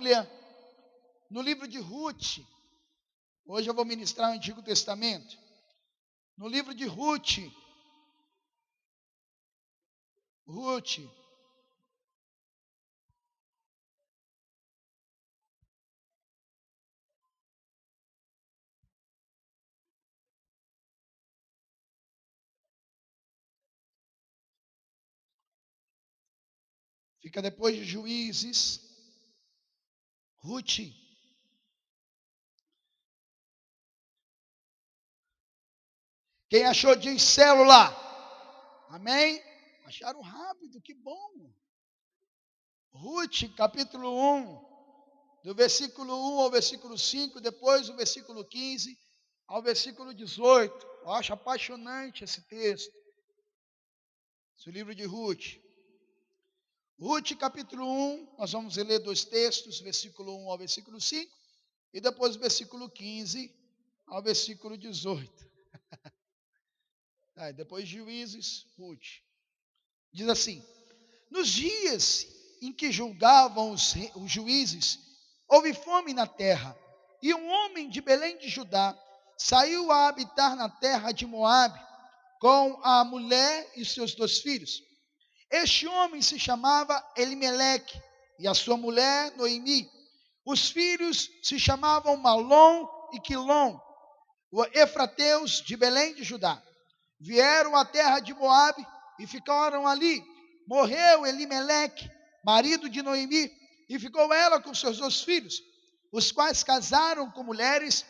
Bíblia no livro de Ruth. Hoje eu vou ministrar o Antigo Testamento. No livro de Ruth. Fica depois de Juízes. Ruth. Quem achou diz célula. Amém? Acharam rápido, que bom. Ruth, capítulo 1, do versículo 1 ao versículo 5, depois do versículo 15 ao versículo 18. Eu acho apaixonante esse texto. Esse livro de Ruth. Ruth, capítulo 1, nós vamos ler dois textos, versículo 1 ao versículo 5, e depois do versículo 15 ao versículo 18. Depois de Juízes, Ruth. Diz assim: nos dias em que julgavam os juízes, houve fome na terra, e um homem de Belém de Judá saiu a habitar na terra de Moabe, com a mulher e seus 2 filhos. Este homem se chamava Elimeleque, e a sua mulher Noemi. Os filhos se chamavam Malom e Quilom, efrateus de Belém de Judá. Vieram à terra de Moabe e ficaram ali. Morreu Elimeleque, marido de Noemi, e ficou ela com seus 2 filhos, os quais casaram com mulheres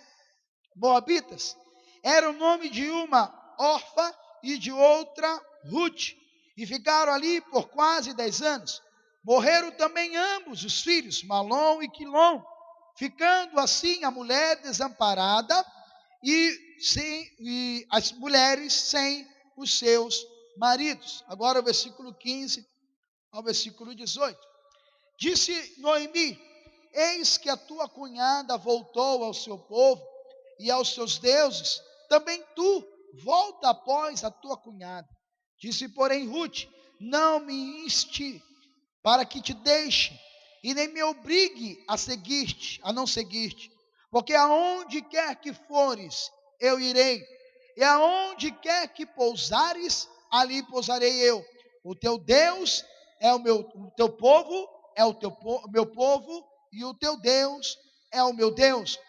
moabitas. Era o nome de uma Orfa e de outra Ruth, e ficaram ali por quase 10 anos. Morreram também ambos os filhos, Malom e Quilom, ficando assim a mulher desamparada e as mulheres sem os seus maridos. Agora o versículo 15 ao versículo 18. Disse Noemi: eis que a tua cunhada voltou ao seu povo e aos seus deuses, também tu volta após a tua cunhada. Disse, porém, Ruth: não me inste para que te deixe, e nem me obrigue a não seguir-te, porque aonde quer que fores, eu irei, e aonde quer que pousares, ali pousarei eu. O teu Deus é o teu povo é o meu povo, e o teu Deus é o meu Deus.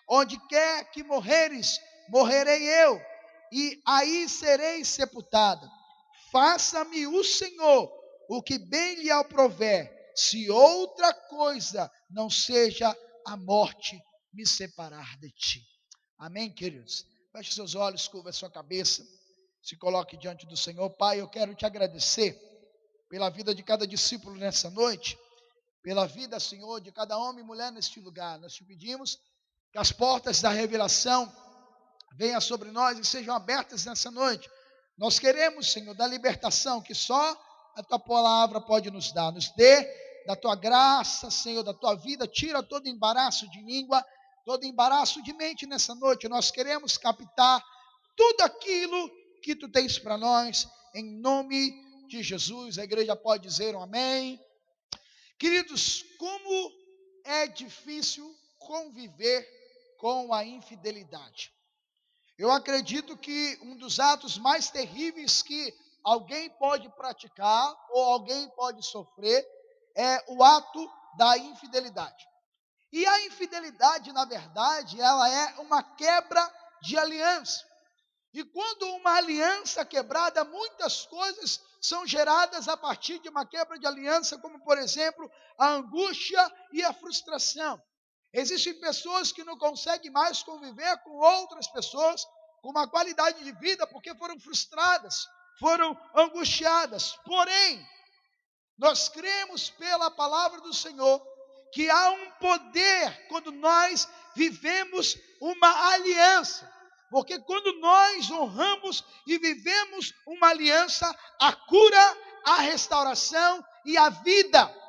Onde quer que morreres, morrerei eu, e aí serei sepultada. Faça-me o Senhor o que bem lhe aprouver, se outra coisa não seja a morte me separar de ti. Amém, queridos? Feche seus olhos, curva a sua cabeça, se coloque diante do Senhor. Pai, eu quero te agradecer pela vida de cada discípulo nessa noite, pela vida, Senhor, de cada homem e mulher neste lugar. Nós te pedimos que as portas da revelação venham sobre nós e sejam abertas nessa noite. Nós queremos, Senhor, da libertação que só a tua palavra pode nos dar. Nos dê da tua graça, Senhor, da tua vida. Tira todo embaraço de língua, todo embaraço de mente nessa noite. Nós queremos captar tudo aquilo que tu tens para nós, em nome de Jesus. A igreja pode dizer um amém. Queridos, como é difícil conviver com a infidelidade. Eu acredito que um dos atos mais terríveis que alguém pode praticar ou alguém pode sofrer é o ato da infidelidade. E a infidelidade, na verdade, ela é uma quebra de aliança. E quando uma aliança é quebrada, muitas coisas são geradas a partir de uma quebra de aliança, como, por exemplo, a angústia e a frustração. Existem pessoas que não conseguem mais conviver com outras pessoas com uma qualidade de vida porque foram frustradas, foram angustiadas. Porém, nós cremos pela palavra do Senhor que há um poder quando nós vivemos uma aliança. Porque quando nós honramos e vivemos uma aliança, a cura, a restauração e a vida.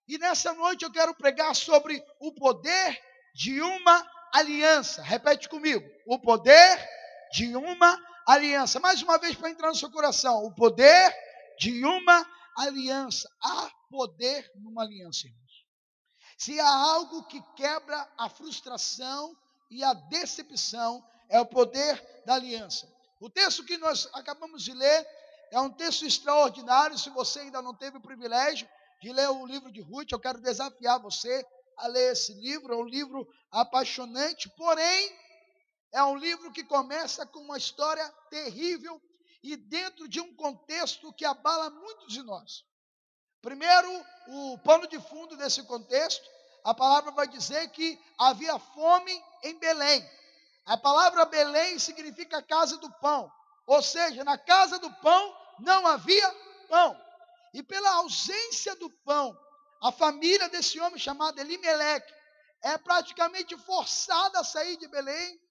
E nessa noite eu quero pregar sobre o poder de uma aliança. Repete comigo: o poder de uma aliança. Mais uma vez para entrar no seu coração: o poder de uma aliança. Há poder numa aliança, irmãos. Se há algo que quebra a frustração e a decepção, é o poder da aliança. O texto que nós acabamos de ler é um texto extraordinário. Se você ainda não teve o privilégio de ler o livro de Ruth, eu quero desafiar você a ler esse livro. É um livro apaixonante, porém, é um livro que começa com uma história terrível e dentro de um contexto que abala muitos de nós. Primeiro, o pano de fundo desse contexto, a palavra vai dizer que havia fome em Belém. A palavra Belém significa casa do pão, ou seja, na casa do pão não havia pão. E pela ausência do pão, a família desse homem chamado Elimeleque é praticamente forçada a sair de Belém,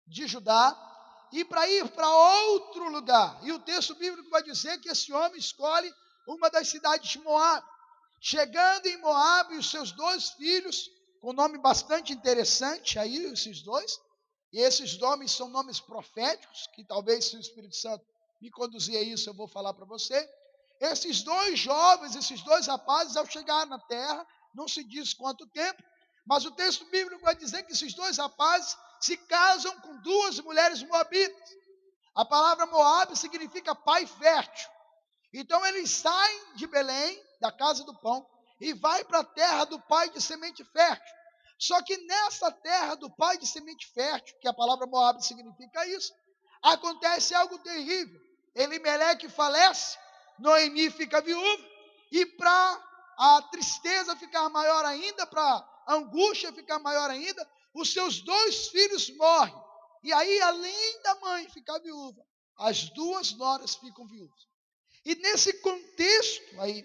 de Judá, e para ir para outro lugar. E o texto bíblico vai dizer que esse homem escolhe uma das cidades de Moabe. Chegando em Moabe, os seus 2 filhos, com nome bastante interessante, aí esses 2, e esses nomes são nomes proféticos, que talvez se o Espírito Santo me conduzir a isso, eu vou falar para você. Esses 2 jovens, esses 2 rapazes, ao chegar na terra, não se diz quanto tempo, mas o texto bíblico vai dizer que esses 2 rapazes se casam com 2 mulheres moabitas. A palavra Moabe significa pai fértil. Então eles saem de Belém, da casa do pão, e vai para a terra do pai de semente fértil. Só que nessa terra do pai de semente fértil, que a palavra Moabe significa isso, acontece algo terrível. Elimeleque falece, Noemi fica viúva, e para a tristeza ficar maior ainda, para a angústia ficar maior ainda, os seus 2 filhos morrem. E aí, além da mãe ficar viúva, as 2 noras ficam viúvas. E nesse contexto aí,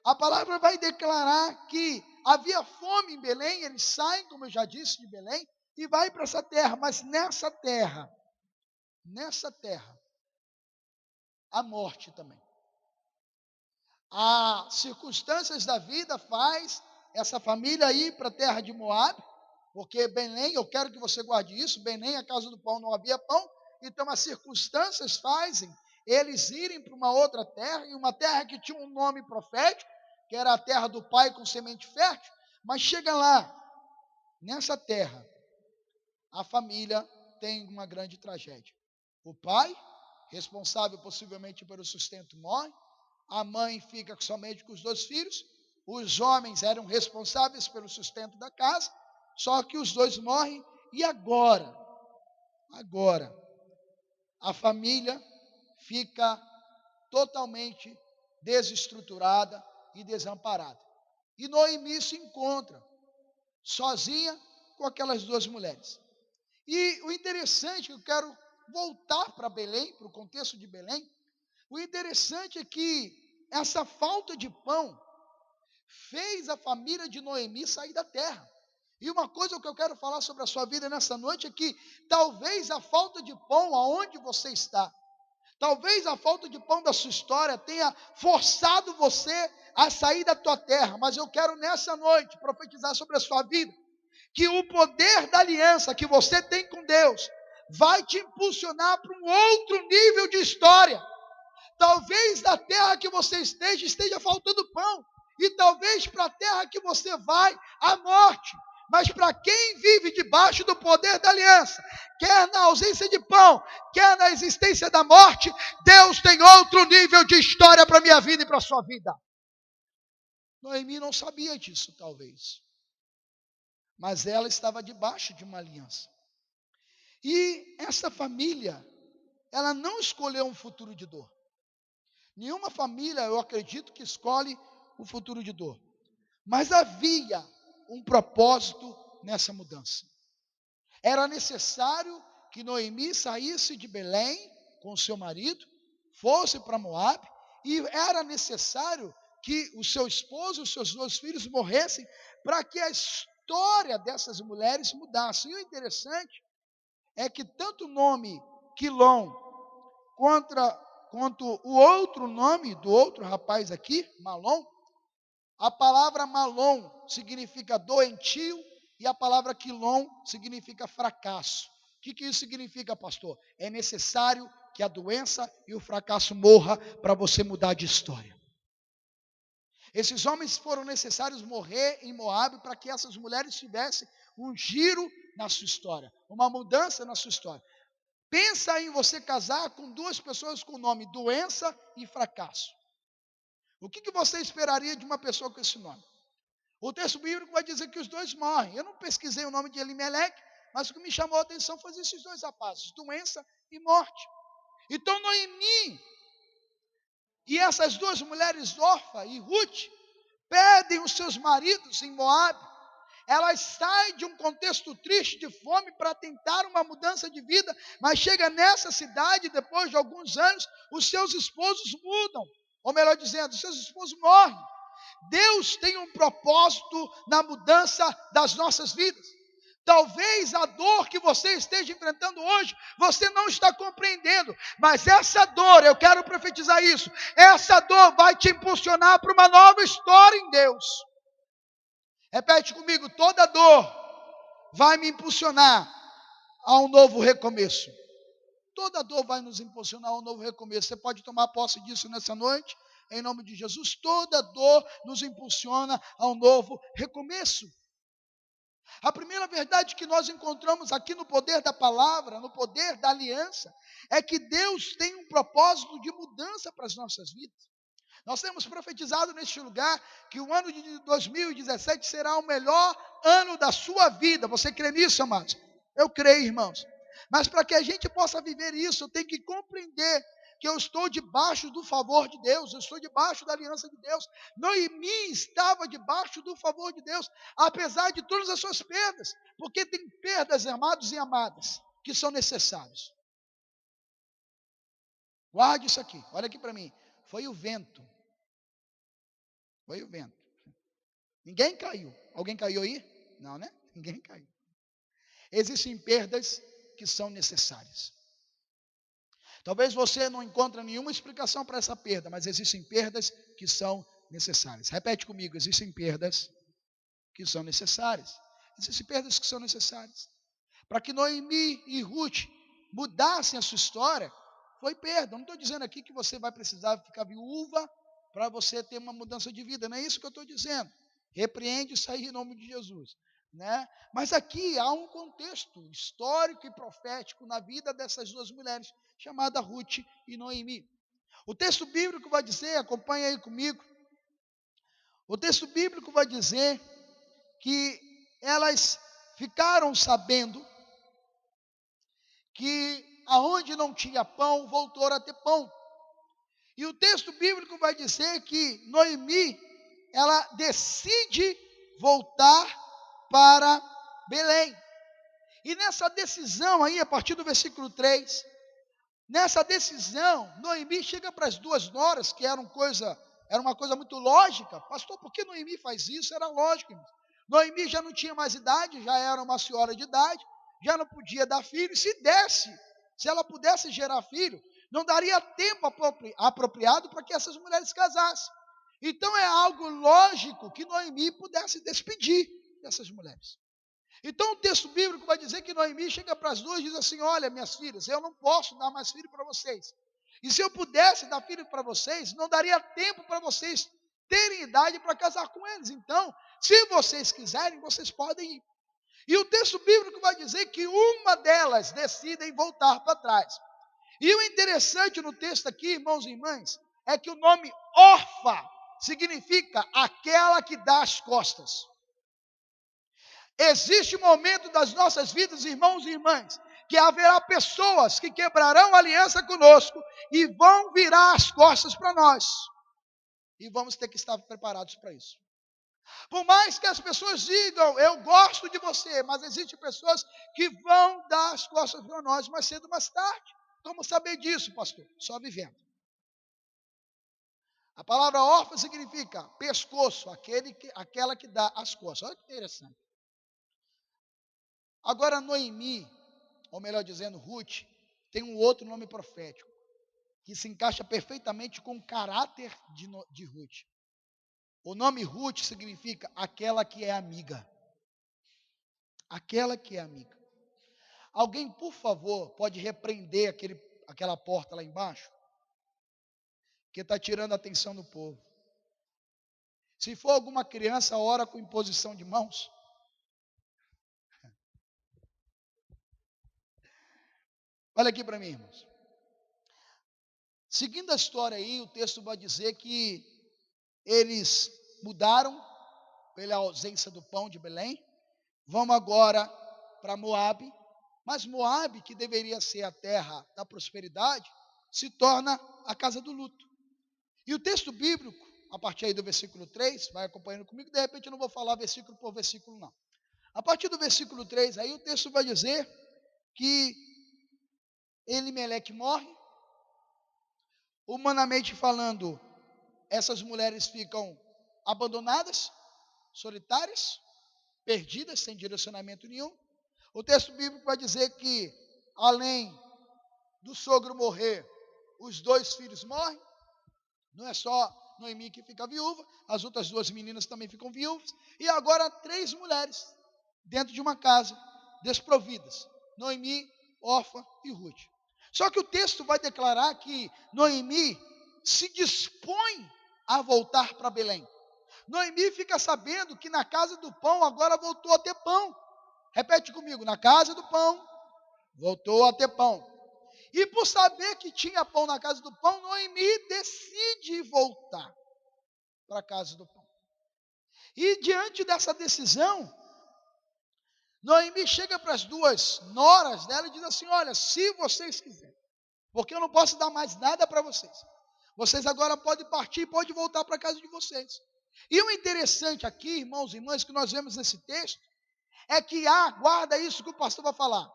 a palavra vai declarar que havia fome em Belém. Eles saem, como eu já disse, de Belém e vai para essa terra. Mas nessa terra, há morte também. As circunstâncias da vida faz essa família ir para a terra de Moabe, porque Belém, eu quero que você guarde isso, Belém, a casa do pão, não havia pão. Então as circunstâncias fazem eles irem para uma outra terra, em uma terra que tinha um nome profético, que era a terra do pai com semente fértil. Mas chega lá, nessa terra, a família tem uma grande tragédia. O pai, responsável possivelmente pelo sustento, morre. A mãe fica somente com os 2 filhos. Os homens eram responsáveis pelo sustento da casa, só que os 2 morrem. E agora, a família fica totalmente desestruturada e desamparada. E Noemi se encontra sozinha com aquelas 2 mulheres. E o interessante, eu quero voltar para Belém, para o contexto de Belém. O interessante é que essa falta de pão fez a família de Noemi sair da terra. E uma coisa que eu quero falar sobre a sua vida nessa noite é que talvez a falta de pão aonde você está, talvez a falta de pão da sua história tenha forçado você a sair da tua terra. Mas eu quero nessa noite profetizar sobre a sua vida, que o poder da aliança que você tem com Deus vai te impulsionar para um outro nível de história. Talvez na terra que você esteja faltando pão, e talvez para a terra que você vai, a morte. Mas para quem vive debaixo do poder da aliança, quer na ausência de pão, quer na existência da morte, Deus tem outro nível de história para a minha vida e para a sua vida. Noemi não sabia disso, talvez, mas ela estava debaixo de uma aliança. E essa família, ela não escolheu um futuro de dor. Nenhuma família, eu acredito, que escolhe o futuro de dor. Mas havia um propósito nessa mudança. Era necessário que Noemi saísse de Belém com o seu marido, fosse para Moabe, e era necessário que o seu esposo e os seus 2 filhos morressem para que a história dessas mulheres mudasse. E o interessante é que tanto o nome Quilom quanto o outro nome do outro rapaz aqui, Malom, a palavra Malom significa doentio e a palavra Quilom significa fracasso. O que isso significa, pastor? É necessário que a doença e o fracasso morra para você mudar de história. Esses homens foram necessários morrer em Moabe para que essas mulheres tivessem um giro na sua história, uma mudança na sua história. Pensa em você casar com duas pessoas com o nome doença e fracasso. O que você esperaria de uma pessoa com esse nome? O texto bíblico vai dizer que os dois morrem. Eu não pesquisei o nome de Elimeleque, mas o que me chamou a atenção foi esses dois rapazes, doença e morte. Então Noemi e essas duas mulheres, Orfa e Ruth, perdem os seus maridos em Moabe. Elas saem de um contexto triste de fome para tentar uma mudança de vida, mas chega nessa cidade, depois de alguns anos, os seus esposos mudam, ou melhor dizendo, os seus esposos morrem. Deus tem um propósito na mudança das nossas vidas. Talvez a dor que você esteja enfrentando hoje, você não está compreendendo, mas essa dor, eu quero profetizar isso, essa dor vai te impulsionar para uma nova história em Deus. Repete comigo, toda dor vai me impulsionar a um novo recomeço. Toda dor vai nos impulsionar a um novo recomeço. Você pode tomar posse disso nessa noite, em nome de Jesus. Toda dor nos impulsiona a um novo recomeço. A primeira verdade que nós encontramos aqui no poder da palavra, no poder da aliança, é que Deus tem um propósito de mudança para as nossas vidas. Nós temos profetizado neste lugar que o ano de 2017 será o melhor ano da sua vida. Você crê nisso, amados? Eu creio, irmãos. Mas para que a gente possa viver isso, eu tenho que compreender que eu estou debaixo do favor de Deus, eu estou debaixo da aliança de Deus. Noemi estava debaixo do favor de Deus, apesar de todas as suas perdas, porque tem perdas, amados e amadas, que são necessárias. Guarde isso aqui, olha aqui para mim. Foi o vento. Foi o vento. Ninguém caiu. Alguém caiu aí? Não, né? Ninguém caiu. Existem perdas que são necessárias. Talvez você não encontre nenhuma explicação para essa perda, mas existem perdas que são necessárias. Repete comigo, existem perdas que são necessárias. Existem perdas que são necessárias. Para que Noemi e Ruth mudassem a sua história, foi perda. Eu não estou dizendo aqui que você vai precisar ficar viúva para você ter uma mudança de vida. Não é isso que eu estou dizendo. Repreende isso aí em nome de Jesus. Né? Mas aqui há um contexto histórico e profético na vida dessas duas mulheres, chamada Ruth e Noemi. O texto bíblico vai dizer, acompanha aí comigo, o texto bíblico vai dizer que elas ficaram sabendo que aonde não tinha pão, voltou a ter pão. E o texto bíblico vai dizer que Noemi, ela decide voltar para Belém. E nessa decisão aí, a partir do versículo 3, nessa decisão, Noemi chega para as duas noras, que era uma coisa muito lógica. Pastor, por que Noemi faz isso? Era lógico, irmão. Noemi já não tinha mais idade, já era uma senhora de idade, já não podia dar filho. Se ela pudesse gerar filho, não daria tempo apropriado para que essas mulheres casassem. Então é algo lógico que Noemi pudesse despedir dessas mulheres. Então o texto bíblico vai dizer que Noemi chega para as duas e diz assim: olha, minhas filhas, eu não posso dar mais filho para vocês. E se eu pudesse dar filho para vocês, não daria tempo para vocês terem idade para casar com eles. Então, se vocês quiserem, vocês podem ir. E o texto bíblico vai dizer que uma delas decide voltar para trás. E o interessante no texto aqui, irmãos e irmãs, é que o nome Orfa significa aquela que dá as costas. Existe um momento das nossas vidas, irmãos e irmãs, que haverá pessoas que quebrarão aliança conosco e vão virar as costas para nós. E vamos ter que estar preparados para isso. Por mais que as pessoas digam, eu gosto de você, mas existem pessoas que vão dar as costas para nós mais cedo ou mais tarde. Como saber disso, pastor? Só vivendo. A palavra órfã significa pescoço, aquela que dá as costas. Olha que interessante. Agora Noemi, ou melhor dizendo, Ruth, tem um outro nome profético, que se encaixa perfeitamente com o caráter de Ruth. O nome Ruth significa aquela que é amiga. Aquela que é amiga. Alguém, por favor, pode repreender aquela porta lá embaixo? Que está tirando a atenção do povo. Se for alguma criança, ora com imposição de mãos. Olha aqui para mim, irmãos. Seguindo a história aí, o texto vai dizer que eles mudaram pela ausência do pão de Belém. Vamos agora para Moabe. Mas Moabe, que deveria ser a terra da prosperidade, se torna a casa do luto. E o texto bíblico, a partir aí do versículo 3, vai acompanhando comigo, de repente eu não vou falar versículo por versículo não. A partir do versículo 3, aí o texto vai dizer que Elimeleque morre. Humanamente falando, essas mulheres ficam abandonadas, solitárias, perdidas, sem direcionamento nenhum. O texto bíblico vai dizer que, além do sogro morrer, os 2 filhos morrem. Não é só Noemi que fica viúva, as outras 2 meninas também ficam viúvas. E agora 3 mulheres dentro de uma casa, desprovidas. Noemi, Orfa e Ruth. Só que o texto vai declarar que Noemi se dispõe a voltar para Belém. Noemi fica sabendo que na casa do pão agora voltou a ter pão. Repete comigo, na casa do pão, voltou a ter pão. E por saber que tinha pão na casa do pão, Noemi decide voltar para a casa do pão. E diante dessa decisão, Noemi chega para as 2 noras dela e diz assim: olha, se vocês quiserem, porque eu não posso dar mais nada para vocês. Vocês agora podem partir e podem voltar para a casa de vocês. E o interessante aqui, irmãos e irmãs, que nós vemos nesse texto, é que guarda isso que o pastor vai falar.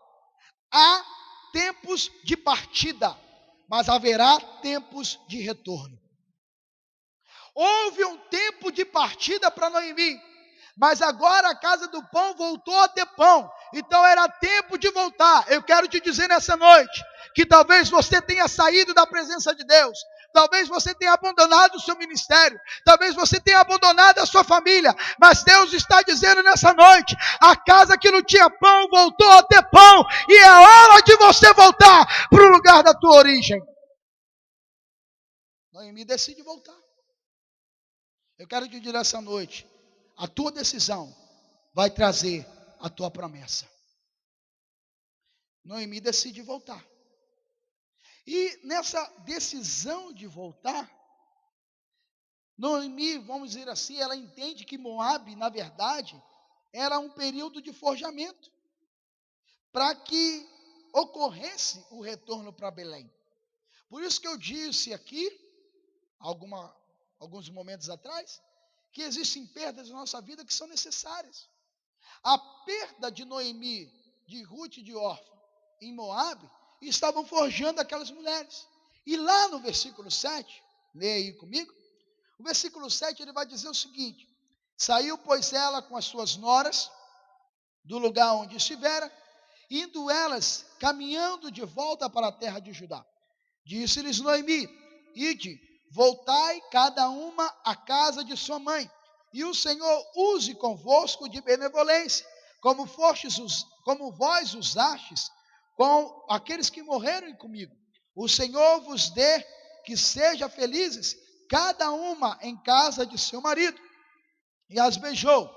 Há tempos de partida, mas haverá tempos de retorno. Houve um tempo de partida para Noemi, mas agora a casa do pão voltou a ter pão. Então era tempo de voltar. Eu quero te dizer nessa noite, que talvez você tenha saído da presença de Deus. Talvez você tenha abandonado o seu ministério. Talvez você tenha abandonado a sua família. Mas Deus está dizendo nessa noite: a casa que não tinha pão voltou a ter pão. E é hora de você voltar para o lugar da tua origem. Noemi decide voltar. Eu quero te dizer nessa noite: a tua decisão vai trazer a tua promessa. Noemi decide voltar. E nessa decisão de voltar, Noemi, vamos dizer assim, ela entende que Moabe, na verdade, era um período de forjamento, para que ocorresse o retorno para Belém. Por isso que eu disse aqui, alguns momentos atrás, que existem perdas na nossa vida que são necessárias. A perda de Noemi, de Ruth e de Orfa em Moabe, estavam forjando aquelas mulheres. E lá no versículo 7, leia aí comigo, o versículo 7 ele vai dizer o seguinte: saiu, pois, ela com as suas noras do lugar onde estivera, indo elas caminhando de volta para a terra de Judá. Disse-lhes Noemi: ide, voltai cada uma à casa de sua mãe, e o Senhor use convosco de benevolência, como vós usastes com aqueles que morreram comigo. O Senhor vos dê que sejam felizes, cada uma em casa de seu marido. E as beijou.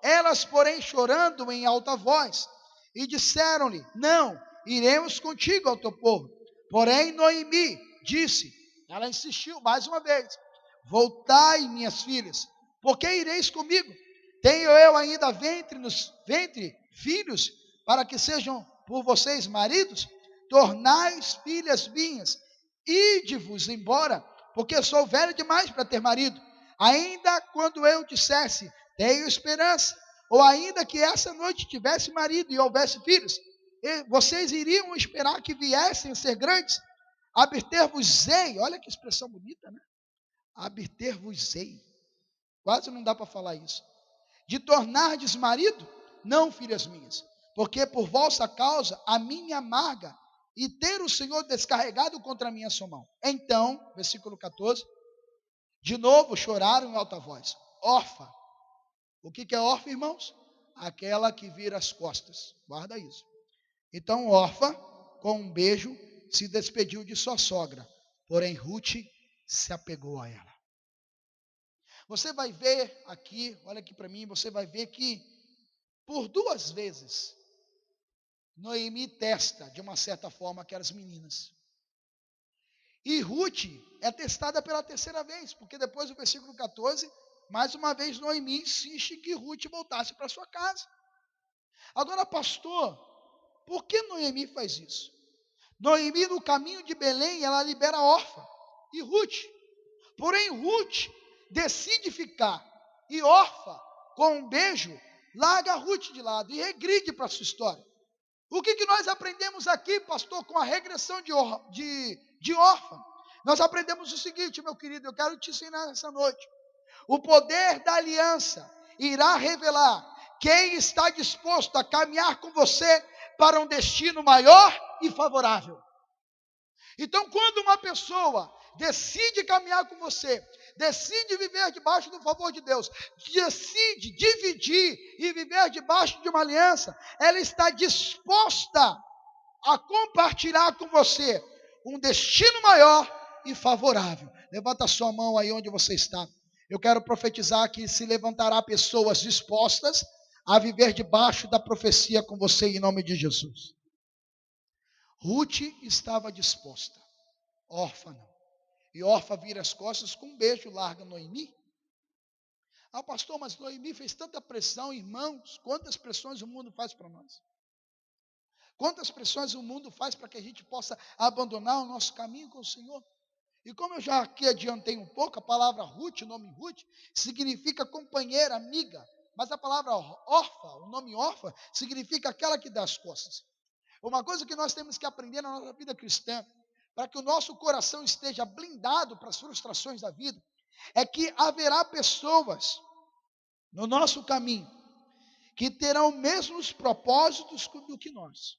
Elas, porém, chorando em alta voz, e disseram-lhe: não, iremos contigo ao teu povo. Porém, Noemi disse, ela insistiu mais uma vez: voltai, minhas filhas, porque ireis comigo? Tenho eu ainda ventre filhos, para que sejam por vocês maridos? Tornais filhas minhas, ide-vos embora, porque sou velho demais para ter marido. Ainda quando eu dissesse, tenho esperança, ou ainda que essa noite tivesse marido e houvesse filhos, vocês iriam esperar que viessem a ser grandes? Abster-vos-ei, olha que expressão bonita, né? Abster-vos-ei, quase não dá para falar isso. De tornardes marido? Não, filhas minhas, porque por vossa causa a mim me amarga, e ter o Senhor descarregado contra mim a sua mão. Então, versículo 14, de novo choraram em alta voz. Orfa. O que é Orfa, irmãos? Aquela que vira as costas. Guarda isso. Então Orfa, com um beijo, se despediu de sua sogra. Porém Ruth se apegou a ela. Você vai ver aqui, olha aqui para mim, você vai ver que por 2 vezes Noemi testa de uma certa forma aquelas meninas. E Ruth é testada pela 3ª vez, porque depois do versículo 14, mais uma vez Noemi insiste que Ruth voltasse para sua casa. Agora, pastor, por que Noemi faz isso? Noemi, no caminho de Belém, ela libera Orfa e Ruth. Porém, Ruth decide ficar. E Orfa, com um beijo, larga Ruth de lado e regride para a sua história. O que nós aprendemos aqui, pastor, com a regressão de Orfa? Nós aprendemos o seguinte, meu querido, eu quero te ensinar nessa noite. O poder da aliança irá revelar quem está disposto a caminhar com você para um destino maior e favorável. Então, quando uma pessoa decide caminhar com você, decide viver debaixo do favor de Deus, decide dividir e viver debaixo de uma aliança, ela está disposta a compartilhar com você um destino maior e favorável. Levanta a sua mão aí onde você está. Eu quero profetizar que se levantará pessoas dispostas a viver debaixo da profecia com você em nome de Jesus. Ruth estava disposta, Orfa não. E Orfa vira as costas com um beijo, larga Noemi. Ah, pastor, mas Noemi fez tanta pressão, irmãos. Quantas pressões o mundo faz para nós? Quantas pressões o mundo faz para que a gente possa abandonar o nosso caminho com o Senhor? E como eu já aqui adiantei um pouco, a palavra Ruth, o nome Ruth, significa companheira, amiga. Mas a palavra Orfa, o nome Orfa, significa aquela que dá as costas. Uma coisa que nós temos que aprender na nossa vida cristã, para que o nosso coração esteja blindado para as frustrações da vida, é que haverá pessoas no nosso caminho que terão mesmos propósitos do que nós,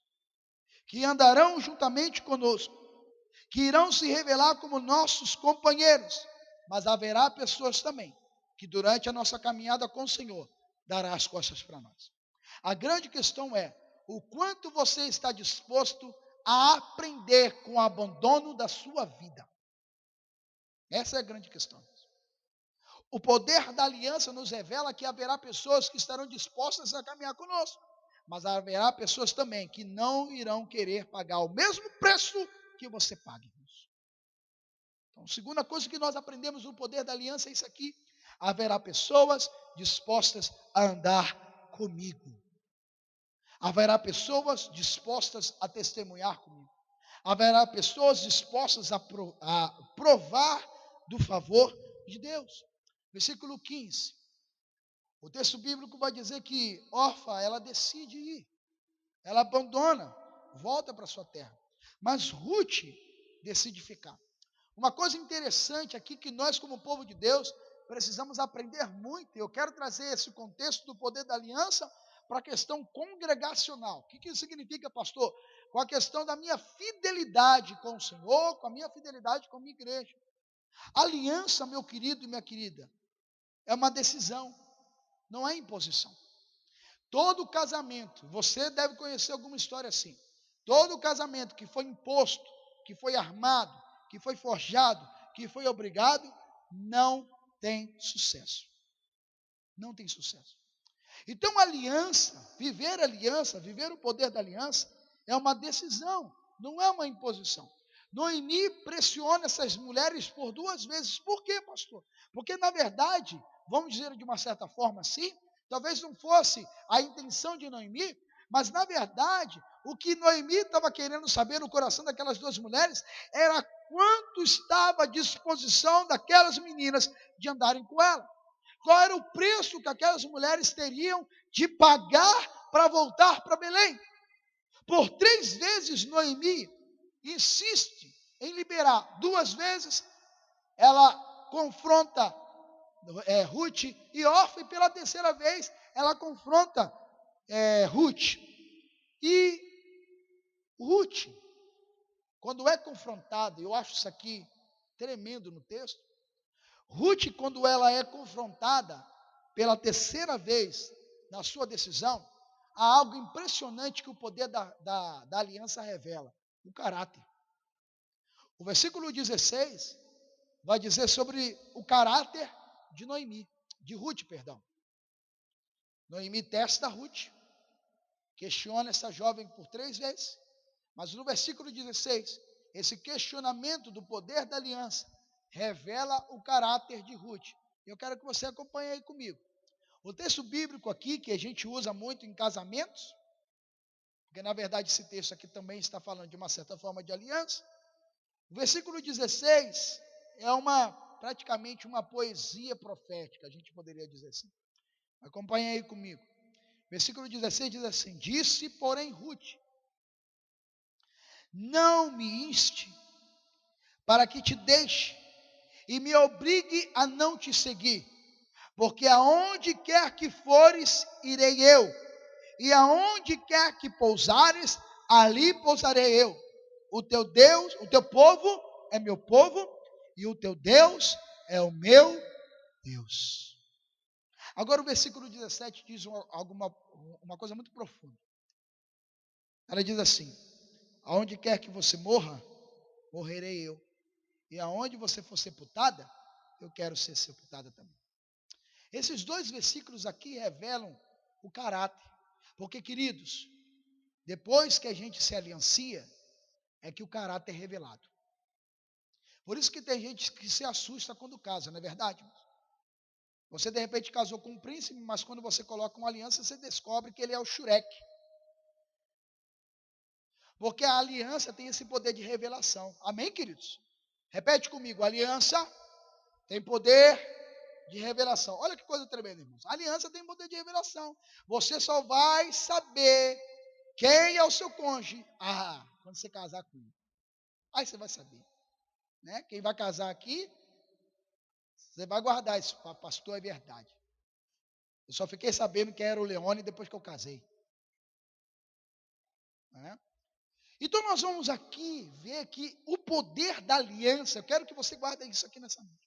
que andarão juntamente conosco, que irão se revelar como nossos companheiros, mas haverá pessoas também que durante a nossa caminhada com o Senhor dará as costas para nós. A grande questão é o quanto você está disposto a aprender com o abandono da sua vida. Essa é a grande questão. O poder da aliança nos revela que haverá pessoas que estarão dispostas a caminhar conosco, mas haverá pessoas também que não irão querer pagar o mesmo preço que você pague. Então, a segunda coisa que nós aprendemos no poder da aliança é isso aqui. Haverá pessoas dispostas a andar comigo. Haverá pessoas dispostas a testemunhar comigo. Haverá pessoas dispostas a provar do favor de Deus. Versículo 15. O texto bíblico vai dizer que Orfa, ela decide ir. Ela abandona, volta para sua terra. Mas Ruth decide ficar. Uma coisa interessante aqui que nós, como povo de Deus, precisamos aprender muito. Eu quero trazer esse contexto do poder da aliança para a questão congregacional. O que isso significa, pastor? Com a questão da minha fidelidade com o Senhor, com a minha fidelidade com a minha igreja. Aliança, meu querido e minha querida, é uma decisão, não é imposição. Todo casamento, você deve conhecer alguma história assim. Todo casamento que foi imposto, que foi armado, que foi forjado, que foi obrigado, não tem sucesso. Não tem sucesso. Então, aliança, viver o poder da aliança, é uma decisão, não é uma imposição. Noemi pressiona essas mulheres por 2 vezes. Por quê, pastor? Porque, na verdade, vamos dizer de uma certa forma assim, talvez não fosse a intenção de Noemi, mas, na verdade, o que Noemi estava querendo saber no coração daquelas 2 mulheres era quanto estava à disposição daquelas meninas de andarem com ela. Qual era o preço que aquelas mulheres teriam de pagar para voltar para Belém? Por 3 vezes Noemi insiste em liberar. 2 vezes ela confronta Ruth e Orfa, e pela 3ª vez ela confronta Ruth. E Ruth, quando é confrontada, eu acho isso aqui tremendo no texto, Ruth, quando ela é confrontada pela 3ª vez na sua decisão, há algo impressionante que o poder da aliança revela: o caráter. O versículo 16 vai dizer sobre o caráter de Ruth, perdão. Noemi testa Ruth, questiona essa jovem por 3 vezes, mas no versículo 16, esse questionamento do poder da aliança revela o caráter de Ruth. Eu quero que você acompanhe aí comigo. O texto bíblico aqui, que a gente usa muito em casamentos, porque na verdade esse texto aqui também está falando de uma certa forma de aliança. O versículo 16 é praticamente uma poesia profética, a gente poderia dizer assim. Acompanhe aí comigo. Versículo 16 diz assim: disse, porém, Ruth: não me inste para que te deixe e me obrigue a não te seguir, porque aonde quer que fores, irei eu, e aonde quer que pousares, ali pousarei eu. O teu Deus, o teu povo é meu povo, e o teu Deus é o meu Deus. Agora o versículo 17 diz uma coisa muito profunda. Ela diz assim: aonde quer que você morra, morrerei eu. E aonde você for sepultada, eu quero ser sepultada também. Esses 2 versículos aqui revelam o caráter. Porque, queridos, depois que a gente se aliancia, é que o caráter é revelado. Por isso que tem gente que se assusta quando casa, não é verdade? Você de repente casou com um príncipe, mas quando você coloca uma aliança, você descobre que ele é o Shurek. Porque a aliança tem esse poder de revelação. Amém, queridos? Repete comigo: a aliança tem poder de revelação. Olha que coisa tremenda, irmãos. A aliança tem poder de revelação. Você só vai saber quem é o seu cônjuge quando você casar com ele. Aí você vai saber. Né? Quem vai casar aqui, você vai guardar isso. Pastor, é verdade. Eu só fiquei sabendo quem era o Leone depois que eu casei. Né? Então nós vamos aqui ver que o poder da aliança, eu quero que você guarde isso aqui nessa noite.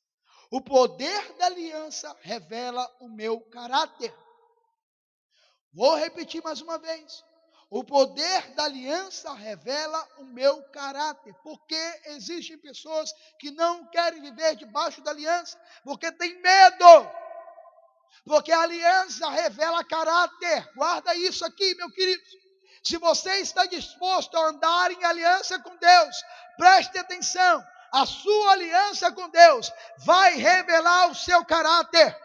O poder da aliança revela o meu caráter. Vou repetir mais uma vez. O poder da aliança revela o meu caráter. Porque existem pessoas que não querem viver debaixo da aliança, porque tem medo. Porque a aliança revela caráter. Guarda isso aqui, meu querido. Se você está disposto a andar em aliança com Deus, preste atenção. A sua aliança com Deus vai revelar o seu caráter.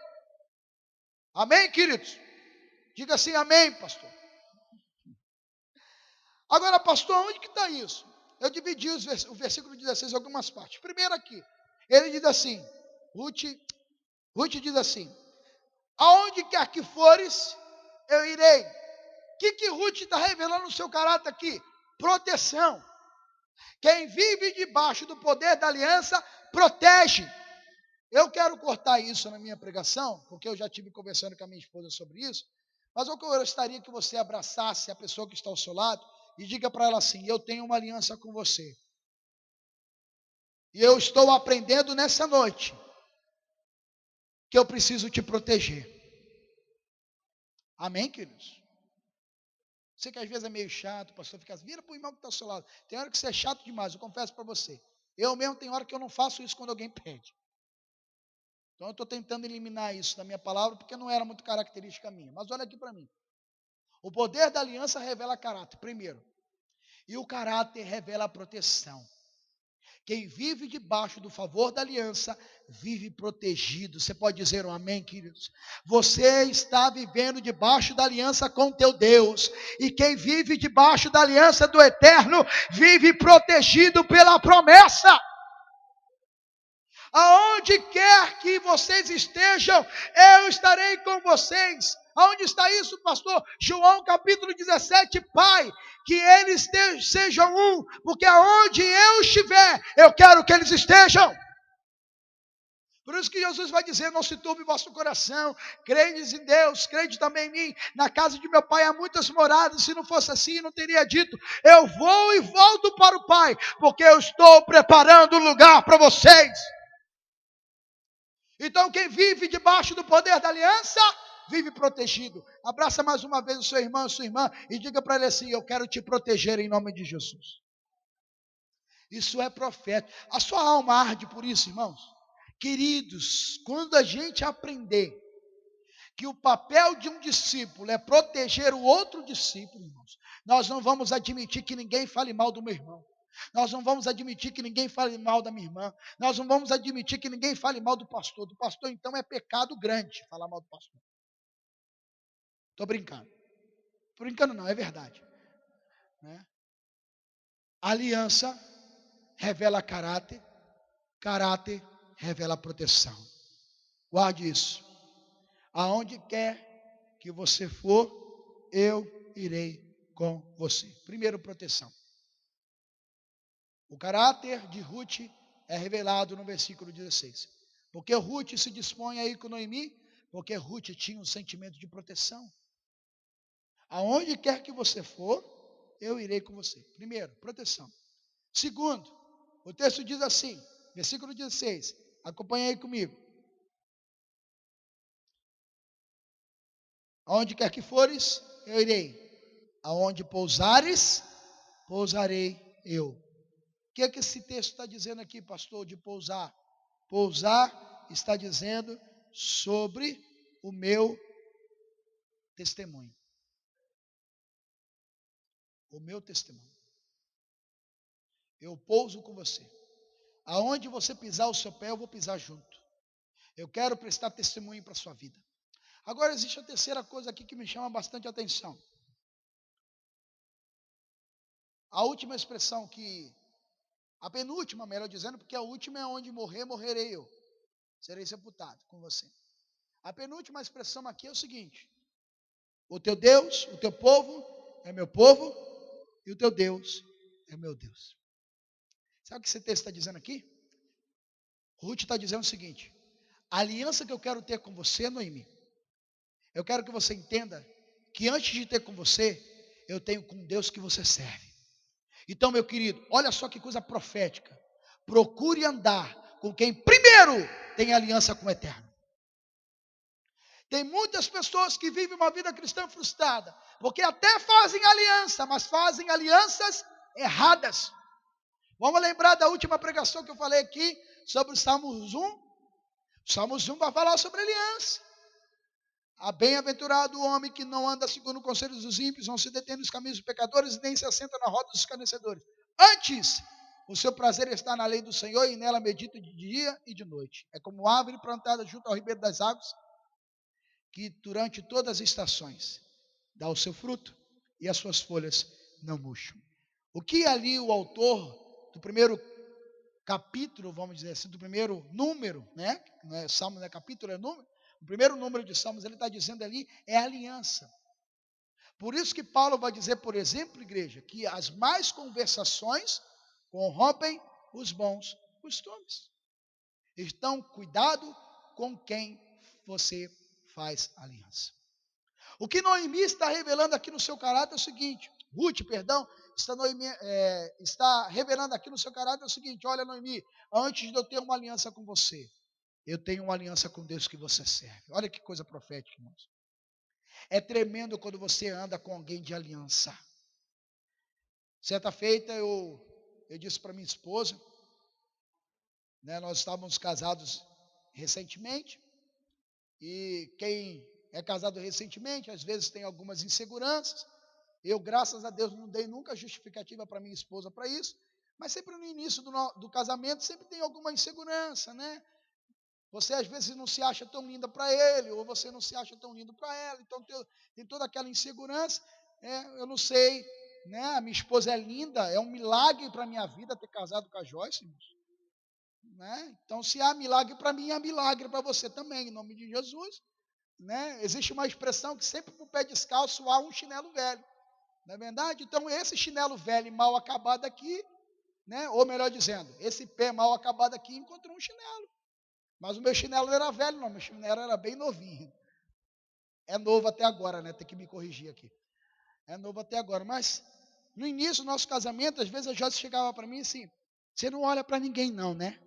Amém, queridos? Diga assim, amém, pastor. Agora, pastor, onde que está isso? Eu dividi o versículo 16 em algumas partes. Primeiro aqui, ele diz assim, Ruth diz assim: aonde quer que fores, eu irei. O que Ruth está revelando no seu caráter aqui? Proteção. Quem vive debaixo do poder da aliança, protege. Eu quero cortar isso na minha pregação, porque eu já estive conversando com a minha esposa sobre isso, mas eu gostaria que você abraçasse a pessoa que está ao seu lado e diga para ela assim: eu tenho uma aliança com você. E eu estou aprendendo nessa noite que eu preciso te proteger. Amém, queridos? Sei que às vezes é meio chato, o pastor fica assim, vira para o irmão que está ao seu lado. Tem hora que você é chato demais, eu confesso para você. Eu mesmo tenho hora que eu não faço isso quando alguém pede. Então eu estou tentando eliminar isso da minha palavra, porque não era muito característica minha. Mas olha aqui para mim. O poder da aliança revela caráter, primeiro. E o caráter revela a proteção. Quem vive debaixo do favor da aliança, vive protegido. Você pode dizer um amém, queridos? Você está vivendo debaixo da aliança com teu Deus. E quem vive debaixo da aliança do Eterno, vive protegido pela promessa. Aonde quer que vocês estejam, eu estarei com vocês. Aonde está isso, pastor? João capítulo 17, Pai, que eles sejam um, porque aonde eu estiver, eu quero que eles estejam. Por isso que Jesus vai dizer, não se turbe o vosso coração, credes em Deus, crede também em mim. Na casa de meu pai há muitas moradas, se não fosse assim, não teria dito, eu vou e volto para o Pai, porque eu estou preparando um lugar para vocês. Então quem vive debaixo do poder da aliança, vive protegido. Abraça mais uma vez o seu irmão, a sua irmã, e diga para ele assim, eu quero te proteger em nome de Jesus. Isso é profético. A sua alma arde por isso, irmãos. Queridos, quando a gente aprender que o papel de um discípulo é proteger o outro discípulo, irmãos, nós não vamos admitir que ninguém fale mal do meu irmão. Nós não vamos admitir que ninguém fale mal da minha irmã. Nós não vamos admitir que ninguém fale mal do pastor. Do pastor, então, é pecado grande falar mal do pastor. Estou brincando. Brincando não, é verdade. Né? Aliança revela caráter, caráter revela proteção. Guarde isso. Aonde quer que você for, eu irei com você. Primeiro, proteção. O caráter de Ruth é revelado no versículo 16. Porque Ruth se dispõe a ir com Noemi, porque Ruth tinha um sentimento de proteção. Aonde quer que você for, eu irei com você. Primeiro, proteção. Segundo, o texto diz assim, versículo 16, acompanha aí comigo. Aonde quer que fores, eu irei. Aonde pousares, pousarei eu. O que é que esse texto está dizendo aqui, pastor, de pousar? Pousar está dizendo sobre o meu testemunho. O meu testemunho. Eu pouso com você. Aonde você pisar o seu pé, eu vou pisar junto. Eu quero prestar testemunho para a sua vida. Agora existe a terceira coisa aqui que me chama bastante atenção. A última expressão a penúltima, melhor dizendo, porque a última é onde morrer, morrerei eu. Serei sepultado com você. A penúltima expressão aqui é o seguinte: o teu Deus, o teu povo é meu povo e o teu Deus é meu Deus. Sabe o que esse texto está dizendo aqui? Ruth está dizendo o seguinte: a aliança que eu quero ter com você, Noemi, eu quero que você entenda que antes de ter com você, eu tenho com Deus que você serve. Então, meu querido, olha só que coisa profética. Procure andar com quem primeiro tem aliança com o Eterno. Tem muitas pessoas que vivem uma vida cristã frustrada, porque até fazem aliança, mas fazem alianças erradas. Vamos lembrar da última pregação que eu falei aqui sobre o Salmos 1. O Salmos 1 vai falar sobre aliança. A bem-aventurado o homem que não anda segundo o conselho dos ímpios, não se detém nos caminhos dos pecadores, nem se assenta na roda dos escarnecedores. Antes, o seu prazer está na lei do Senhor e nela medita de dia e de noite. É como árvore plantada junto ao ribeiro das águas, que durante todas as estações dá o seu fruto e as suas folhas não murcham. O que ali o autor do primeiro capítulo, vamos dizer assim, do primeiro número, né? Não é Salmo, não é capítulo, é número. O primeiro número de Salmos, ele está dizendo ali, é aliança. Por isso que Paulo vai dizer, por exemplo, igreja, que as más conversações corrompem os bons costumes. Então, cuidado com quem você faz aliança. O que Noemi está revelando aqui no seu caráter é o seguinte, Ruth, perdão, está revelando aqui no seu caráter é o seguinte: olha, Noemi, antes de eu ter uma aliança com você, eu tenho uma aliança com Deus que você serve. Olha que coisa profética, irmãos. É tremendo quando você anda com alguém de aliança. Certa feita eu disse para minha esposa, né, nós estávamos casados recentemente, e quem é casado recentemente, às vezes tem algumas inseguranças. Eu, graças a Deus, não dei nunca justificativa para minha esposa para isso, mas sempre no início do casamento, sempre tem alguma insegurança, né? Você às vezes não se acha tão linda para ele, ou você não se acha tão lindo para ela, então tem toda aquela insegurança. Eu não sei, né? A minha esposa é linda, é um milagre para a minha vida ter casado com a Joyce, né? Então, se há milagre para mim, há milagre para você também, em nome de Jesus. Né? Existe uma expressão que sempre para o pé descalço há um chinelo velho, não é verdade? Então, esse chinelo velho mal acabado aqui, né? Ou melhor dizendo, esse pé mal acabado aqui encontrou um chinelo. Mas o meu chinelo não era velho, não. Meu chinelo era bem novinho. É novo até agora, né? Tem que me corrigir aqui. É novo até agora. Mas, no início do nosso casamento, às vezes a Joyce chegava para mim assim: você não olha para ninguém não, né?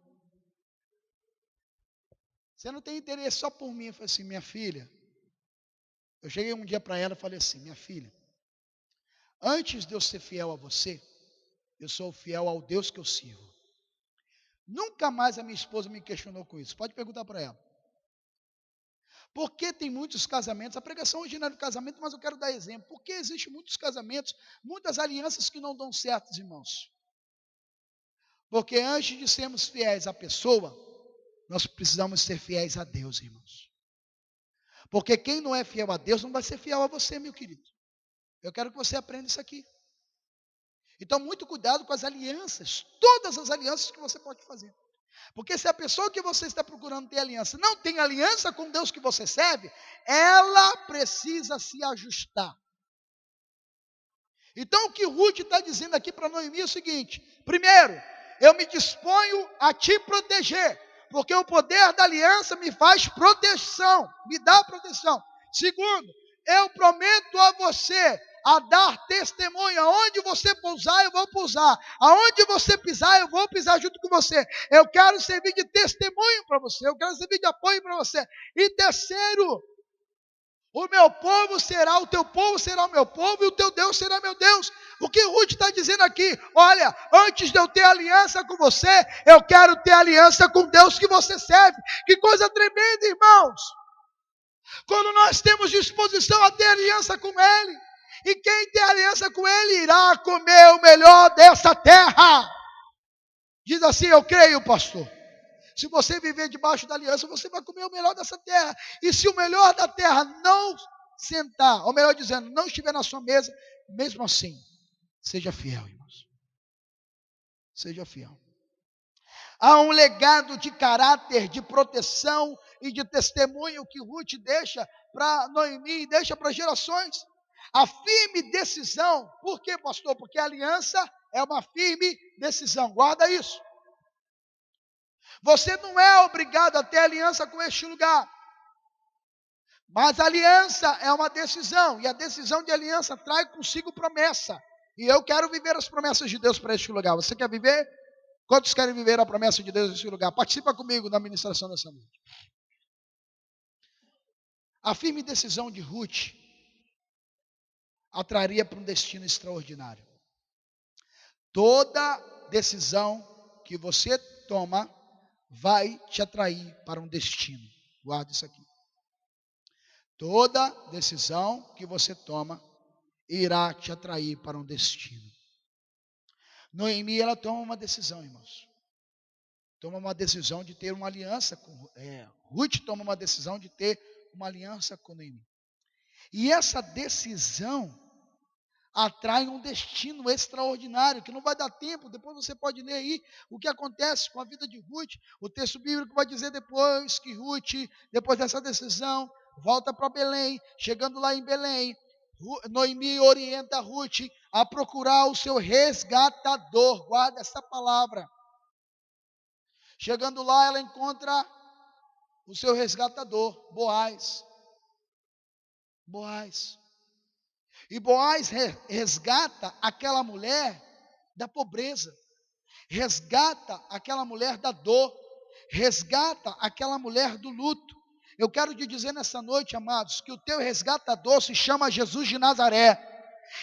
Você não tem interesse só por mim. Eu falei assim: minha filha. Eu cheguei um dia para ela e falei assim: minha filha, antes de eu ser fiel a você, eu sou fiel ao Deus que eu sirvo. Nunca mais a minha esposa me questionou com isso. Pode perguntar para ela. Porque tem muitos casamentos, a pregação hoje não é do casamento, mas eu quero dar exemplo. Porque existem muitos casamentos, muitas alianças que não dão certo, irmãos. Porque antes de sermos fiéis à pessoa, nós precisamos ser fiéis a Deus, irmãos. Porque quem não é fiel a Deus não vai ser fiel a você, meu querido. Eu quero que você aprenda isso aqui. Então, muito cuidado com as alianças, todas as alianças que você pode fazer. Porque se a pessoa que você está procurando ter aliança não tem aliança com Deus que você serve, ela precisa se ajustar. Então, o que Ruth está dizendo aqui para Noemi é o seguinte: primeiro, eu me disponho a te proteger, porque o poder da aliança me faz proteção, me dá proteção. Segundo, eu prometo a você a dar testemunho. Aonde você pousar, eu vou pousar. Aonde você pisar, eu vou pisar junto com você. Eu quero servir de testemunho para você. Eu quero servir de apoio para você. E terceiro, o meu povo será o teu povo, será o meu povo, e o teu Deus será meu Deus. O que Ruth está dizendo aqui? Olha, antes de eu ter aliança com você, eu quero ter aliança com Deus que você serve. Que coisa tremenda, irmãos. Quando nós temos disposição a ter aliança com Ele, e quem tem aliança com Ele irá comer o melhor dessa terra. Diz assim: eu creio, pastor. Se você viver debaixo da aliança, você vai comer o melhor dessa terra. E se o melhor da terra não sentar, ou melhor dizendo, não estiver na sua mesa, mesmo assim, seja fiel, irmãos. Seja fiel. Há um legado de caráter, de proteção e de testemunho que Ruth deixa para Noemi e deixa para gerações. A firme decisão. Por quê, pastor? Porque a aliança é uma firme decisão. Guarda isso. Você não é obrigado a ter aliança com este lugar. Mas a aliança é uma decisão. E a decisão de aliança traz consigo promessa. E eu quero viver as promessas de Deus para este lugar. Você quer viver? Quantos querem viver a promessa de Deus neste lugar? Participa comigo da ministração dessa noite. A firme decisão de Ruth atraria para um destino extraordinário. Toda decisão que você toma vai te atrair para um destino. Guarda isso aqui. Toda decisão que você toma irá te atrair para um destino. Noemi, ela toma uma decisão, irmãos. Toma uma decisão de ter uma aliança com Ruth toma uma decisão de ter uma aliança com Noemi. E essa decisão atrai um destino extraordinário, que não vai dar tempo. Depois você pode ler aí o que acontece com a vida de Ruth. O texto bíblico vai dizer depois que Ruth, depois dessa decisão, volta para Belém. Chegando lá em Belém, Noemi orienta Ruth a procurar o seu resgatador. Guarda essa palavra. Chegando lá, ela encontra o seu resgatador, Boaz. E Boaz resgata aquela mulher da pobreza, resgata aquela mulher da dor, resgata aquela mulher do luto. Eu quero te dizer nessa noite, amados, que o teu resgatador se chama Jesus de Nazaré.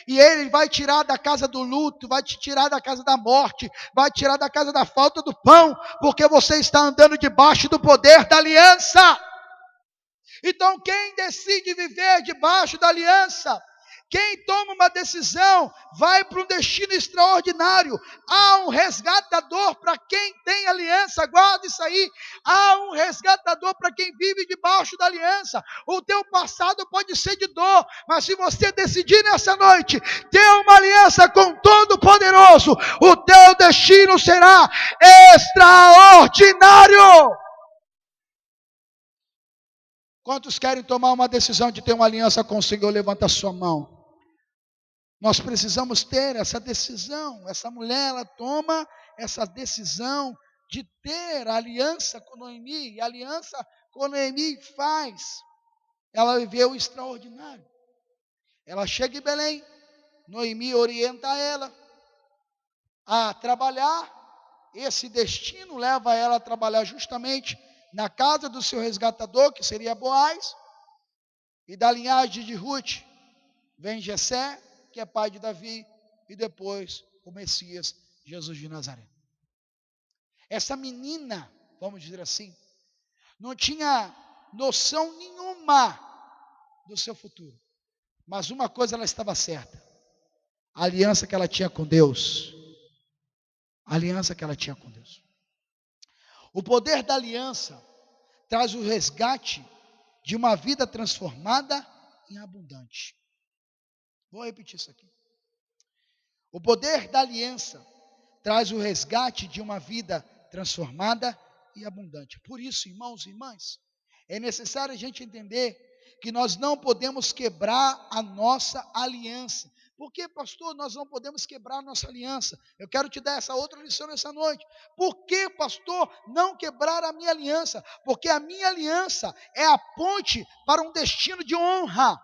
E Ele vai tirar da casa do luto, vai te tirar da casa da morte, vai te tirar da casa da falta do pão, porque você está andando debaixo do poder da aliança. Então quem decide viver debaixo da aliança, quem toma uma decisão, vai para um destino extraordinário. Há um resgatador para quem tem aliança, guarda isso aí. Há um resgatador para quem vive debaixo da aliança. O teu passado pode ser de dor, mas se você decidir nessa noite ter uma aliança com Todo-Poderoso, o teu destino será extraordinário. Quantos querem tomar uma decisão de ter uma aliança com o Senhor? Levanta a sua mão. Nós precisamos ter essa decisão. Essa mulher, ela toma essa decisão de ter aliança com Noemi. E a aliança com Noemi faz ela viver o extraordinário. Ela chega em Belém. Noemi orienta ela a trabalhar. Esse destino leva ela a trabalhar justamente na casa do seu resgatador, que seria Boaz. E da linhagem de Ruth vem Jessé, que é pai de Davi, e depois o Messias, Jesus de Nazaré. Essa menina, vamos dizer assim, não tinha noção nenhuma do seu futuro. Mas uma coisa ela estava certa: a aliança que ela tinha com Deus. A aliança que ela tinha com Deus. O poder da aliança traz o resgate de uma vida transformada em abundante. Vou repetir isso aqui. O poder da aliança traz o resgate de uma vida transformada e abundante. Por isso, irmãos e irmãs, é necessário a gente entender que nós não podemos quebrar a nossa aliança. Por que, pastor, nós não podemos quebrar a nossa aliança? Eu quero te dar essa outra lição nessa noite. Por que, pastor, não quebrar a minha aliança? Porque a minha aliança é a ponte para um destino de honra.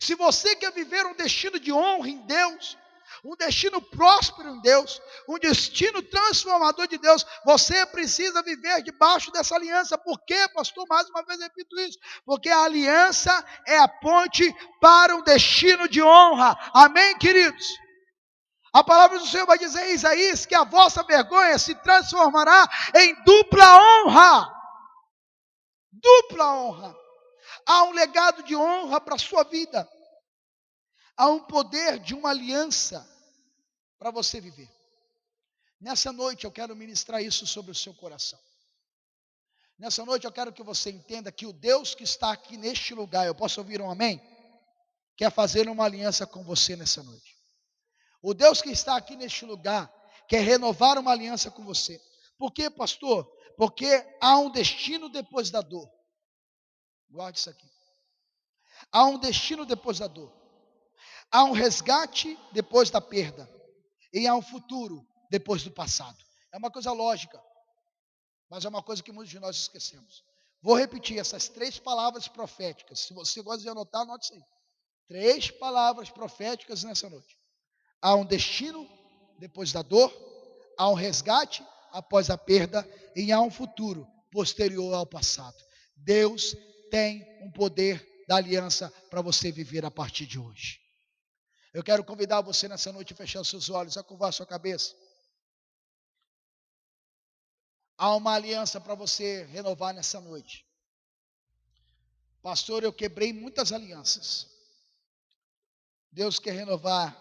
Se você quer viver um destino de honra em Deus, um destino próspero em Deus, um destino transformador de Deus, você precisa viver debaixo dessa aliança. Por quê, pastor? Mais uma vez repito isso. Porque a aliança é a ponte para um destino de honra. Amém, queridos? A palavra do Senhor vai dizer em Isaías que a vossa vergonha se transformará em dupla honra. Dupla honra. Há um legado de honra para a sua vida. Há um poder de uma aliança para você viver. Nessa noite eu quero ministrar isso sobre o seu coração. Nessa noite eu quero que você entenda que o Deus que está aqui neste lugar, eu posso ouvir um amém? Quer fazer uma aliança com você nessa noite. O Deus que está aqui neste lugar quer renovar uma aliança com você. Por quê, pastor? Porque há um destino depois da dor. Guarde isso aqui. Há um destino depois da dor. Há um resgate depois da perda. E há um futuro depois do passado. É uma coisa lógica, mas é uma coisa que muitos de nós esquecemos. Vou repetir essas 3 palavras proféticas. Se você gosta de anotar, anote isso aí. 3 palavras proféticas nessa noite. Há um destino depois da dor, há um resgate após a perda e há um futuro posterior ao passado. Deus tem um poder da aliança para você viver a partir de hoje. Eu quero convidar você nessa noite a fechar os seus olhos, a curvar a sua cabeça. Há uma aliança para você renovar nessa noite. Pastor, eu quebrei muitas alianças. Deus quer renovar